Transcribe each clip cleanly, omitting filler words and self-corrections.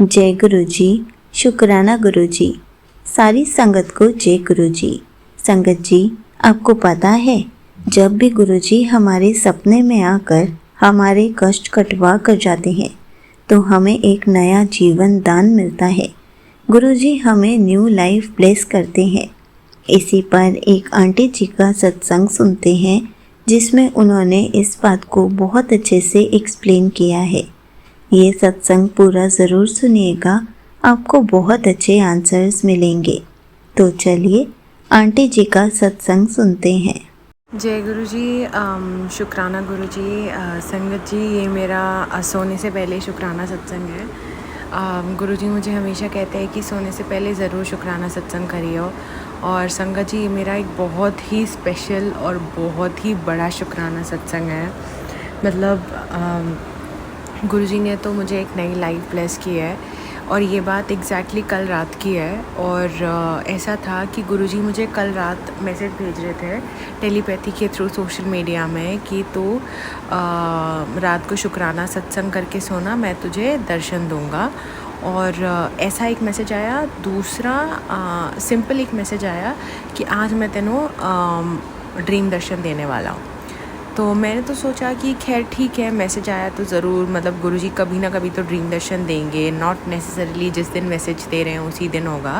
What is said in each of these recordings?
जय गुरु जी। शुक्राना गुरु जी। सारी संगत को जय गुरु जी। संगत जी, आपको पता है, जब भी गुरु जी हमारे सपने में आकर हमारे कष्ट कटवा कर जाते हैं तो हमें एक नया जीवन दान मिलता है। गुरु जी हमें न्यू लाइफ ब्लेस करते हैं। इसी पर एक आंटी जी का सत्संग सुनते हैं जिसमें उन्होंने इस बात को बहुत अच्छे से एक्सप्लेन किया है। ये सत्संग पूरा ज़रूर सुनिएगा, आपको बहुत अच्छे आंसर्स मिलेंगे। तो चलिए आंटी जी का सत्संग सुनते हैं। जय गुरु जी। शुक्राना गुरु जी। संगत जी, ये मेरा सोने से पहले शुक्राना सत्संग है। गुरु जी मुझे हमेशा कहते हैं कि सोने से पहले ज़रूर शुक्राना सत्संग करियो। और संगत जी, ये मेरा एक बहुत ही स्पेशल और बहुत ही बड़ा शुक्राना सत्संग है। मतलब गुरुजी ने तो मुझे एक नई लाइफ ब्लेस की है और ये बात एग्जैक्टली कल रात की है। और ऐसा था कि गुरुजी मुझे कल रात मैसेज भेज रहे थे टेलीपैथी के थ्रू सोशल मीडिया में कि तू रात को शुक्राना सत्संग करके सोना, मैं तुझे दर्शन दूंगा। और ऐसा एक मैसेज आया। दूसरा सिंपल एक मैसेज आया कि आज मैं तेनों ड्रीम दर्शन देने वाला हूँ। तो मैंने तो सोचा कि खैर ठीक है, मैसेज आया तो ज़रूर, मतलब गुरुजी कभी ना कभी तो ड्रीम दर्शन देंगे। नॉट नेसेसरीली जिस दिन मैसेज दे रहे हैं उसी दिन होगा।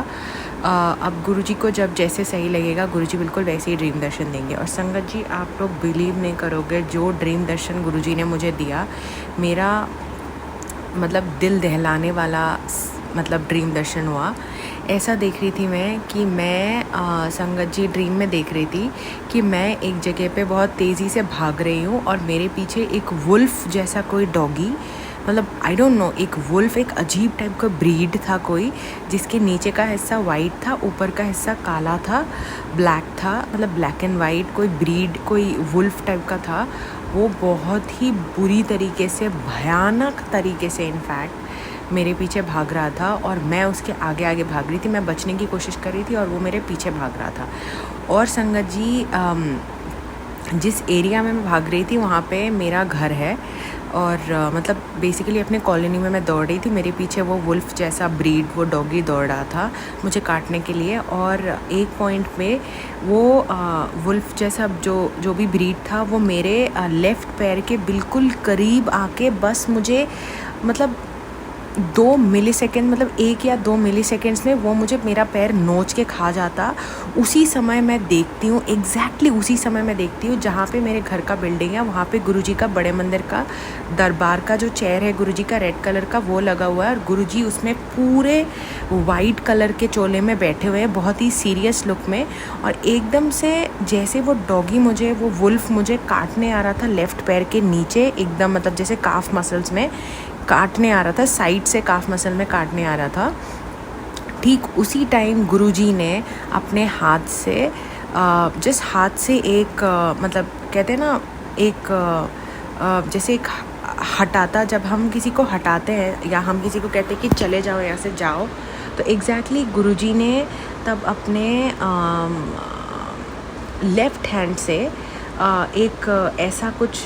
अब गुरुजी को जब जैसे सही लगेगा गुरुजी बिल्कुल वैसे ही ड्रीम दर्शन देंगे। और संगत जी, आप लोग बिलीव नहीं करोगे, जो ड्रीम दर्शन गुरुजी ने मुझे दिया, मेरा मतलब दिल दहलाने वाला मतलब ड्रीम दर्शन हुआ। ऐसा देख रही थी मैं कि मैं संगत जी ड्रीम में देख रही थी कि मैं एक जगह पे बहुत तेज़ी से भाग रही हूँ और मेरे पीछे एक वुल्फ जैसा कोई डॉगी, मतलब आई डोंट नो, एक वुल्फ, एक अजीब टाइप का ब्रीड था कोई, जिसके नीचे का हिस्सा वाइट था, ऊपर का हिस्सा काला था, ब्लैक था, मतलब ब्लैक एंड वाइट कोई ब्रीड, कोई वुल्फ टाइप का था। वो बहुत ही बुरी तरीके से, भयानक तरीके से इनफैक्ट मेरे पीछे भाग रहा था और मैं उसके आगे आगे भाग रही थी। मैं बचने की कोशिश कर रही थी और वो मेरे पीछे भाग रहा था। और संगत जी, जिस एरिया में मैं भाग रही थी वहाँ पे मेरा घर है और मतलब बेसिकली अपने कॉलोनी में मैं दौड़ रही थी। मेरे पीछे वो वुल्फ जैसा ब्रीड, वो डॉगी दौड़ रहा था मुझे काटने के लिए। और एक पॉइंट पे वो वुल्फ जैसा जो भी ब्रीड था वो मेरे लेफ़्ट पैर के बिल्कुल करीब आके बस मुझे मतलब 2 मिलीसेकेंड, मतलब 1 या 2 मिलीसेकेंड्स में वो मुझे मेरा पैर नोच के खा जाता। उसी समय मैं देखती हूँ, एग्जैक्टली उसी समय मैं देखती हूँ जहाँ पे मेरे घर का बिल्डिंग है, वहाँ पे गुरुजी का बड़े मंदिर का दरबार का जो चेयर है गुरुजी का रेड कलर का, वो लगा हुआ है और गुरुजी उसमें पूरे वाइट कलर के चोले में बैठे हुए हैं, बहुत ही सीरियस लुक में। और एकदम से जैसे वो डॉगी मुझे, वो वुल्फ मुझे काटने आ रहा था लेफ़्ट पैर के नीचे, एकदम मतलब जैसे काफ मसल्स में काटने आ रहा था, साइड से काफ मसल में काटने आ रहा था, ठीक उसी टाइम गुरुजी ने अपने हाथ से जिस हाथ से एक मतलब कहते हैं ना, एक जैसे एक हटाता, जब हम किसी को हटाते हैं या हम किसी को कहते हैं कि चले जाओ यहाँ से जाओ, तो एग्जैक्टली गुरुजी ने तब अपने लेफ़्ट हैंड से एक ऐसा कुछ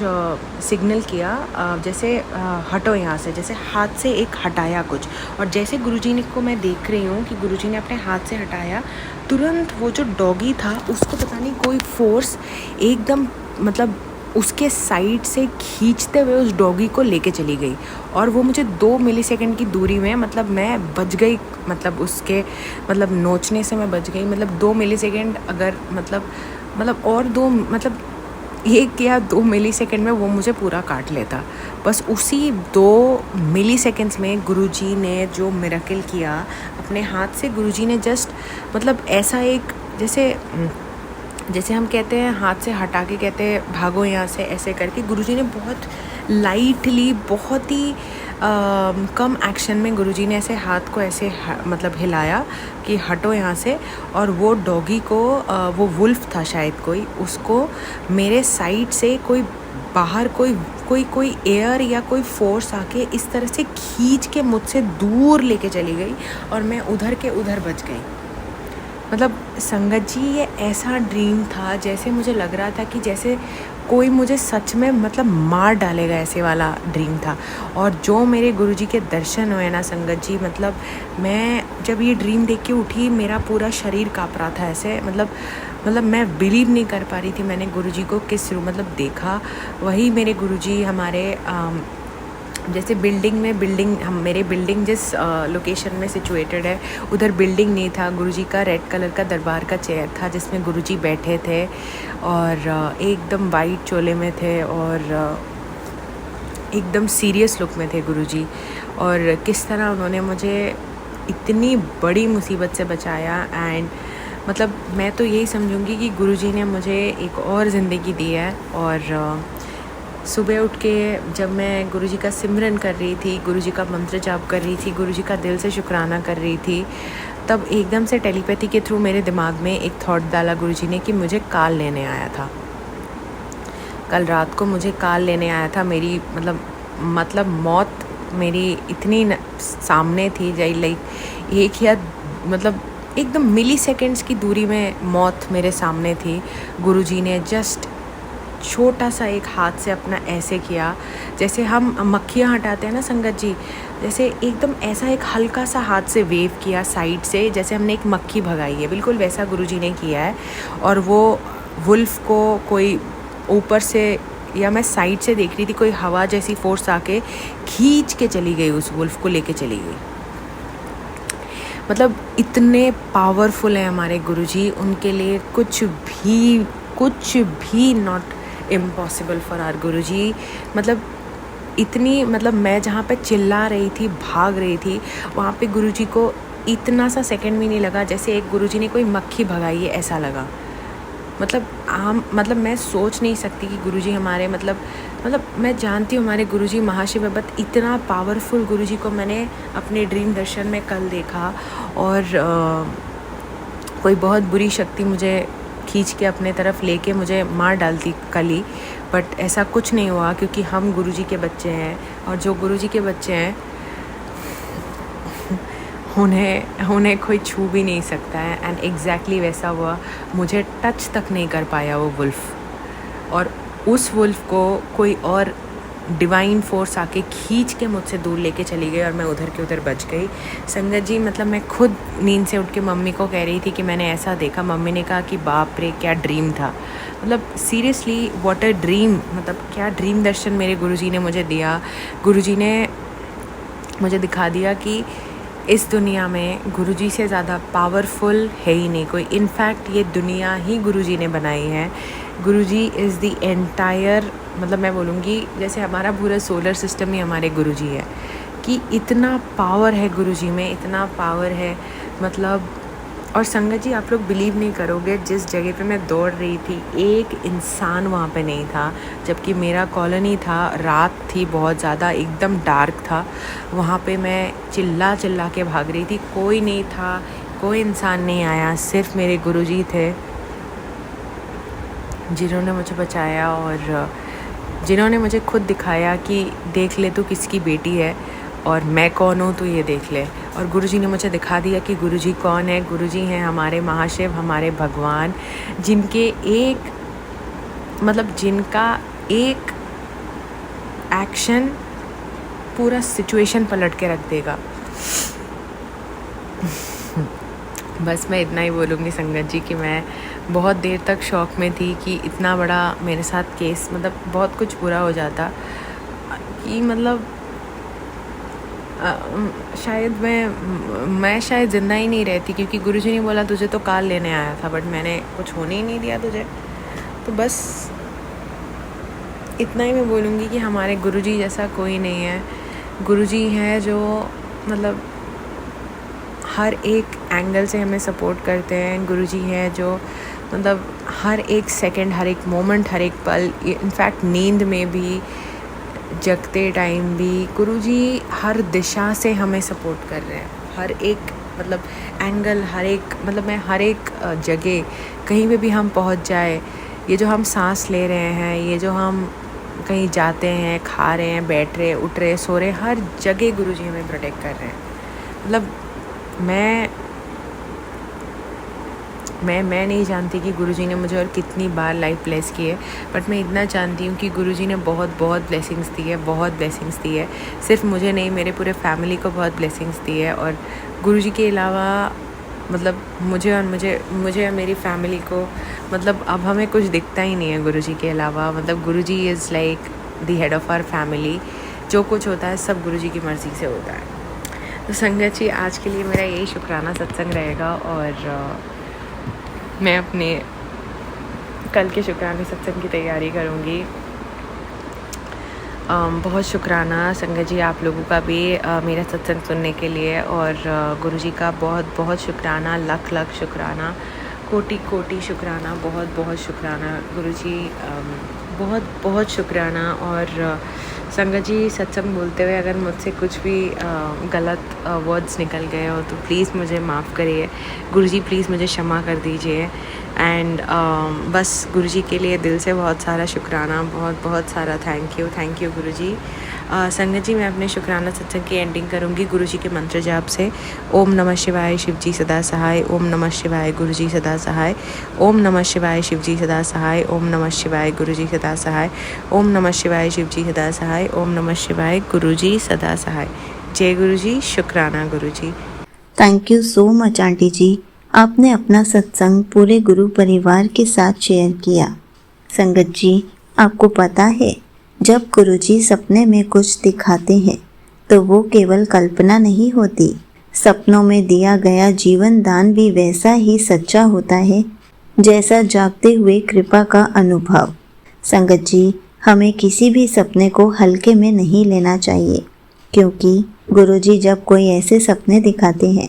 सिग्नल किया, जैसे हटो यहाँ से, जैसे हाथ से एक हटाया कुछ। और जैसे गुरुजी ने को मैं देख रही हूँ कि गुरुजी ने अपने हाथ से हटाया, तुरंत वो जो डॉगी था उसको पता नहीं कोई फोर्स एकदम मतलब उसके साइड से खींचते हुए उस डॉगी को लेके चली गई। और वो मुझे 2 मिलीसेकंड की दूरी में, मतलब मैं बच गई, मतलब उसके मतलब नोचने से मैं बच गई। मतलब 2 मिलीसेकंड अगर मतलब और 2 मतलब 1 या 2 मिलीसेकंड में वो मुझे पूरा काट लेता। बस उसी 2 मिलीसेकंड्स में गुरुजी ने जो मिरेकल किया अपने हाथ से, गुरुजी ने जस्ट मतलब ऐसा एक जैसे हम कहते हैं हाथ से हटा के कहते हैं भागो यहाँ से, ऐसे करके गुरुजी ने बहुत लाइटली, बहुत ही कम एक्शन में गुरुजी ने ऐसे हाथ को ऐसे मतलब हिलाया कि हटो यहाँ से। और वो डॉगी को वो वुल्फ था शायद कोई, उसको मेरे साइड से कोई बाहर कोई एयर या कोई फोर्स आके इस तरह से खींच के मुझसे दूर लेके चली गई और मैं उधर के उधर बच गई। मतलब संगत जी, ये ऐसा ड्रीम था जैसे मुझे लग रहा था कि जैसे कोई मुझे सच में मतलब मार डालेगा ऐसे वाला ड्रीम था। और जो मेरे गुरुजी के दर्शन हुए ना संगत जी, मतलब मैं जब ये ड्रीम देख के उठी मेरा पूरा शरीर काँप रहा था ऐसे, मतलब मैं बिलीव नहीं कर पा रही थी मैंने गुरुजी को किस रूप मतलब देखा। वही मेरे गुरुजी हमारे जैसे हम मेरे बिल्डिंग जिस लोकेशन में सिचुएटेड है उधर बिल्डिंग नहीं था। गुरुजी का रेड कलर का दरबार का चेयर था जिसमें गुरुजी बैठे थे और एकदम वाइट चोले में थे और एकदम सीरियस लुक में थे गुरुजी। और किस तरह उन्होंने मुझे इतनी बड़ी मुसीबत से बचाया। एंड मतलब मैं तो यही समझूंगी कि गुरुजी ने मुझे एक और ज़िंदगी दी है। और सुबह उठ के जब मैं गुरुजी का सिमरन कर रही थी, गुरुजी का मंत्र जाप कर रही थी, गुरुजी का दिल से शुक्राना कर रही थी, तब एकदम से टेलीपैथी के थ्रू मेरे दिमाग में एक थॉट डाला गुरुजी ने कि मुझे काल लेने आया था। कल रात को मुझे काल लेने आया था। मेरी मतलब मौत मेरी इतनी सामने थी, लाइक एक या मतलब एकदम मिली सेकेंड्स की दूरी में मौत मेरे सामने थी। गुरुजी ने जस्ट छोटा सा एक हाथ से अपना ऐसे किया जैसे हम मक्खियाँ हटाते हैं ना संगत जी, जैसे एकदम ऐसा एक हल्का सा हाथ से वेव किया साइड से, जैसे हमने एक मक्खी भगाई है, बिल्कुल वैसा गुरुजी ने किया है। और वो वुल्फ को कोई ऊपर से या मैं साइड से देख रही थी, कोई हवा जैसी फोर्स आके खींच के चली गई, उस वुल्फ को लेके चली गई। मतलब इतने पावरफुल हैं हमारे गुरुजी, उनके लिए कुछ भी नॉट इम्पॉसिबल फॉर आवर गुरुजी। मतलब मैं जहाँ पे चिल्ला रही थी, भाग रही थी, वहाँ पे गुरुजी को इतना सा सेकंड भी नहीं लगा जैसे एक गुरुजी ने कोई मक्खी भगाई है ऐसा लगा। मतलब मैं सोच नहीं सकती कि गुरुजी हमारे मतलब मैं जानती हूँ हमारे गुरुजी महाशिव है, बट इतना पावरफुल गुरुजी को मैंने अपने ड्रीम दर्शन में कल देखा। और कोई बहुत बुरी शक्ति मुझे खींच के अपने तरफ लेके मुझे मार डालती कल ही, बट ऐसा कुछ नहीं हुआ क्योंकि हम गुरुजी के बच्चे हैं। और जो गुरुजी के बच्चे हैं उन्हें कोई छू भी नहीं सकता है। एंड एग्जैक्टली वैसा हुआ, मुझे टच तक नहीं कर पाया वो वुल्फ। और उस वुल्फ को कोई और डिवाइन फोर्स आके खींच के मुझसे दूर लेके चली गई और मैं उधर के उधर बच गई। संगत जी मतलब मैं खुद नींद से उठ के मम्मी को कह रही थी कि मैंने ऐसा देखा। मम्मी ने कहा कि बाप रे क्या ड्रीम था, मतलब सीरियसली व्हाट अ ड्रीम। मतलब क्या ड्रीम दर्शन मेरे गुरुजी ने मुझे दिया। गुरुजी ने मुझे दिखा दिया कि इस दुनिया में गुरुजी से ज़्यादा पावरफुल है ही नहीं कोई। इनफैक्ट ये दुनिया ही गुरुजी ने बनाई है। गुरुजी इज़ द एंटायर, मतलब मैं बोलूँगी जैसे हमारा पूरा सोलर सिस्टम ही हमारे गुरुजी है, कि इतना पावर है गुरुजी में, इतना पावर है मतलब। और संगत जी आप लोग बिलीव नहीं करोगे, जिस जगह पे मैं दौड़ रही थी एक इंसान वहाँ पे नहीं था, जबकि मेरा कॉलोनी था, रात थी बहुत ज़्यादा, एकदम डार्क था। वहाँ पे मैं चिल्ला के भाग रही थी, कोई नहीं था, कोई इंसान नहीं आया, सिर्फ मेरे गुरुजी थे जिन्होंने मुझे बचाया और जिन्होंने मुझे खुद दिखाया कि देख ले तू किसकी बेटी है और मैं कौन हूँ तू ये देख ले। और गुरुजी ने मुझे दिखा दिया कि गुरुजी कौन है। गुरुजी हैं हमारे महाशिव, हमारे भगवान, जिनका एक एक्शन पूरा सिचुएशन पलट के रख देगा। बस मैं इतना ही बोलूँगी संगत जी कि मैं बहुत देर तक शौक में थी कि इतना बड़ा मेरे साथ केस, मतलब बहुत कुछ बुरा हो जाता कि मतलब शायद मैं शायद ज़िंदा ही नहीं रहती, क्योंकि गुरुजी ने बोला तुझे तो काल लेने आया था, बट मैंने कुछ होने ही नहीं दिया तुझे। तो बस इतना ही मैं बोलूँगी कि हमारे गुरुजी जैसा कोई नहीं है। गुरुजी हैं जो मतलब हर एक एंगल से हमें सपोर्ट करते हैं। गुरुजी हैं जो मतलब हर एक सेकंड, हर एक मोमेंट, हर एक पल, इनफैक्ट नींद में भी, जगते टाइम भी गुरुजी हर दिशा से हमें सपोर्ट कर रहे हैं। हर एक मतलब एंगल, मैं हर एक जगह कहीं पे भी हम पहुंच जाए, ये जो हम सांस ले रहे हैं, ये जो हम कहीं जाते हैं, खा रहे हैं, बैठ रहे, उठ रहे, सो रहे, हर जगह गुरुजी हमें प्रोटेक्ट कर रहे हैं। मतलब मैं नहीं जानती कि गुरुजी ने मुझे और कितनी बार लाइफ ब्लेस की है, बट मैं इतना जानती हूँ कि गुरुजी ने बहुत बहुत ब्लेसिंग्स दी है, बहुत ब्लेसिंग्स दी है। सिर्फ मुझे नहीं, मेरे पूरे फैमिली को बहुत ब्लेसिंग्स दी है। और गुरुजी के अलावा मतलब मुझे और मेरी फैमिली को मतलब अब हमें कुछ दिखता ही नहीं है गुरुजी के अलावा। मतलब Guruji is like the head of our family. जो कुछ होता है सब गुरुजी की मर्ज़ी से होता है। तो संगत जी, आज के लिए मेरा यही शुक्राना सत्संग रहेगा और मैं अपने कल के शुक्राने सत्संग की तैयारी करूँगी। बहुत शुक्राना संगत जी आप लोगों का भी मेरा सत्संग सुनने के लिए, और गुरुजी का बहुत बहुत शुक्राना, लख लख शुक्राना, कोटि कोटि शुक्राना, बहुत बहुत शुक्राना गुरुजी, बहुत बहुत शुक्राना। और संगत जी, सत्संग बोलते हुए अगर मुझसे कुछ भी गलत वर्ड्स निकल गए हो तो प्लीज़ मुझे माफ़ करिए गुरुजी, प्लीज़ मुझे क्षमा कर दीजिए। एंड बस गुरुजी के लिए दिल से बहुत सारा शुक्राना, बहुत बहुत सारा थैंक यू गुरुजी। संगत जी, मैं अपने शुक्राना सत्संग की एंडिंग करूँगी गुरुजी के मंत्र जाप से। ओम नमः शिवाय, शिवजी सदा सहाय। ओम नमः शिवाय, गुरुजी सदा सहाय। ओम नमः शिवाय, शिवजी सदा सहाय। ओम नमः शिवाय, गुरुजी सदा सहाय। ओम नमः शिवाय, शिवजी सदा सहाय। ओम नमः शिवाय, गुरुजी सदा सहाय। जय गुरुजी, शुक्राना Guruji. Thank you so much aunty ji, आपने अपना सत्संग पूरे गुरु परिवार के साथ शेयर किया। संगत जी, आपको पता है, जब गुरुजी सपने में कुछ दिखाते हैं तो वो केवल कल्पना नहीं होती, सपनों में दिया गया जीवन दान भी वैसा ही सच्चा होता है जैसा जागते हुए कृपा का अनुभव। संगत जी, हमें किसी भी सपने को हल्के में नहीं लेना चाहिए, क्योंकि गुरुजी जब कोई ऐसे सपने दिखाते हैं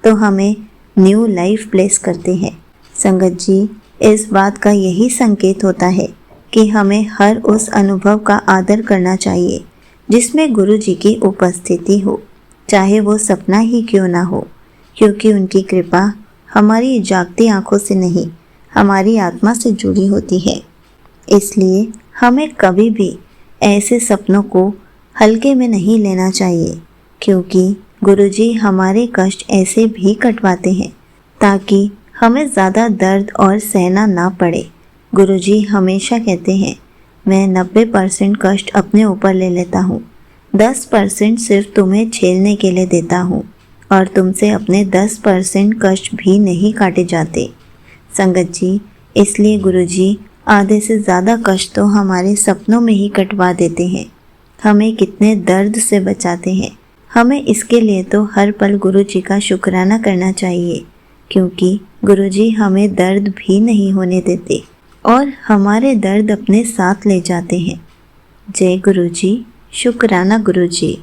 तो हमें न्यू लाइफ ब्लेस करते हैं। संगत जी, इस बात का यही संकेत होता है कि हमें हर उस अनुभव का आदर करना चाहिए जिसमें गुरुजी की उपस्थिति हो, चाहे वो सपना ही क्यों ना हो, क्योंकि उनकी कृपा हमारी जागती आंखों से नहीं, हमारी आत्मा से जुड़ी होती है। इसलिए हमें कभी भी ऐसे सपनों को हल्के में नहीं लेना चाहिए, क्योंकि गुरुजी हमारे कष्ट ऐसे भी कटवाते हैं ताकि हमें ज़्यादा दर्द और सहना ना पड़े। गुरुजी हमेशा कहते हैं, मैं 90% कष्ट अपने ऊपर ले लेता हूँ, 10% सिर्फ तुम्हें झेलने के लिए देता हूँ, और तुमसे अपने 10% कष्ट भी नहीं काटे जाते। संगत जी, इसलिए गुरुजी आधे से ज़्यादा कष्ट तो हमारे सपनों में ही कटवा देते हैं, हमें कितने दर्द से बचाते हैं। हमें इसके लिए तो हर पल गुरुजी का शुक्राना करना चाहिए, क्योंकि गुरुजी हमें दर्द भी नहीं होने देते और हमारे दर्द अपने साथ ले जाते हैं। जय गुरुजी, शुक्राना गुरुजी।